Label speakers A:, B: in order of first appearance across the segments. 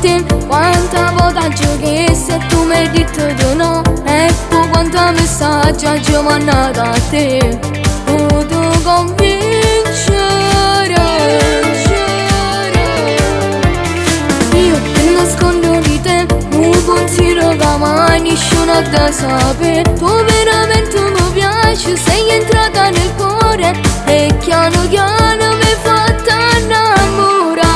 A: te. Quanta volta giochi se tu mi hai detto di no, ecco quanta messaggi ci mandata a te. Potuto convincere, io ti nascondo di te, un pensiero che mai nessuno da sapere. Tu veramente mi piaci, sei entrata nel cuore e piano piano mi hai fatta innamorare.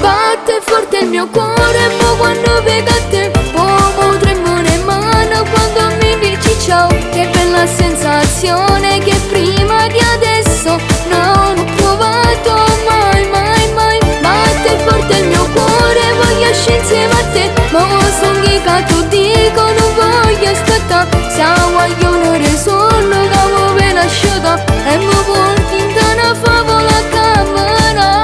A: Batte forte il mio cuore, ma quando vedo a te come tremano in mano quando mi dici ciao. Che bella sensazione che prima di adesso non ho provato mai, mai, mai. Batte forte il mio cuore, voglio scendere insieme a te, ma sono che tu dico non voglio aspettare. Siamo agli onori solo che avevo appena asciutta e mi porti in una favola camera.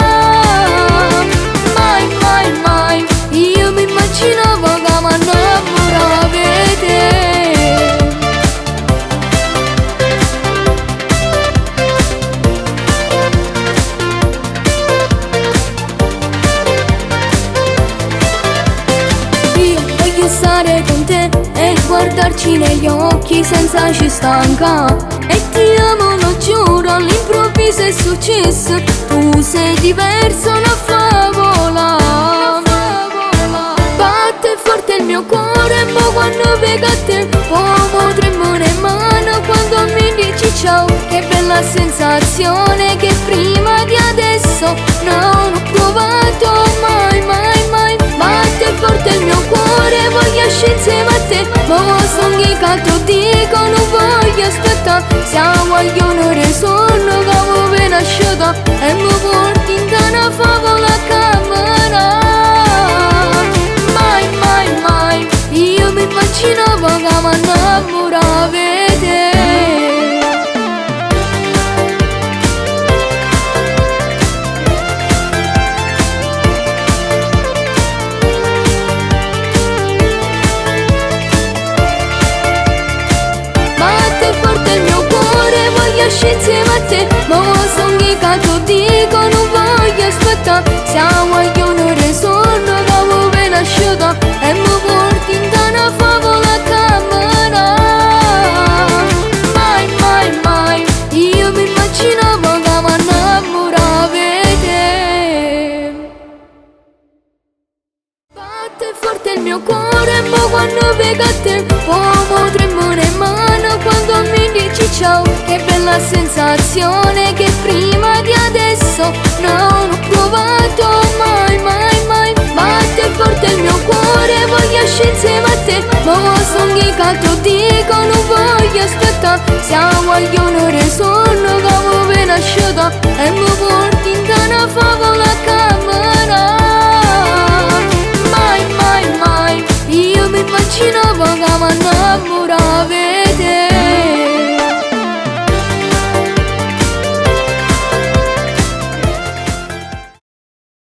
A: Mai, mai, mai, io mi immaginavo che mi innamoravi te. Io voglio stare con te e guardarci negli occhi senza ci stanca. E ti amo, lo giuro, all'improvviso è successo. Tu sei diverso, una favola. Batte forte il mio cuore, ma quando vedo a te come tremano in mano quando mi dici ciao. Che bella sensazione che prima di adesso non ho provato mai, mai, mai. Batte forte il mio cuore, voglio scendere insieme a te, ma sono che tu dico non voglio aspettare. Siamo agli onori solo che avevo appena asciutta e mi porti in una favola camera. Mai, mai, mai, io mi immaginavo che mi innamoravi te. Insieme a te, ma sono che tu dico non voglio aspettare. Siamo agli onori solo che avevo appena asciutta e mi porti in una favola camera. Mai, mai, mai, io mi immaginavo che mi innamoravi te. Batte forte il mio cuore, ma quando vedo a te come tremano in mano quando mi dici ciao. Che bella sensazione che prima di adesso non ho provato mai, mai, mai. Batte forte il mio cuore, voglio scendere insieme a te, ma sono che tu dico non voglio aspettare. Siamo agli onori solo che avevo appena asciutta e mi porti in una favola camera. Mai, mai, mai, io mi immaginavo che mi innamoravi.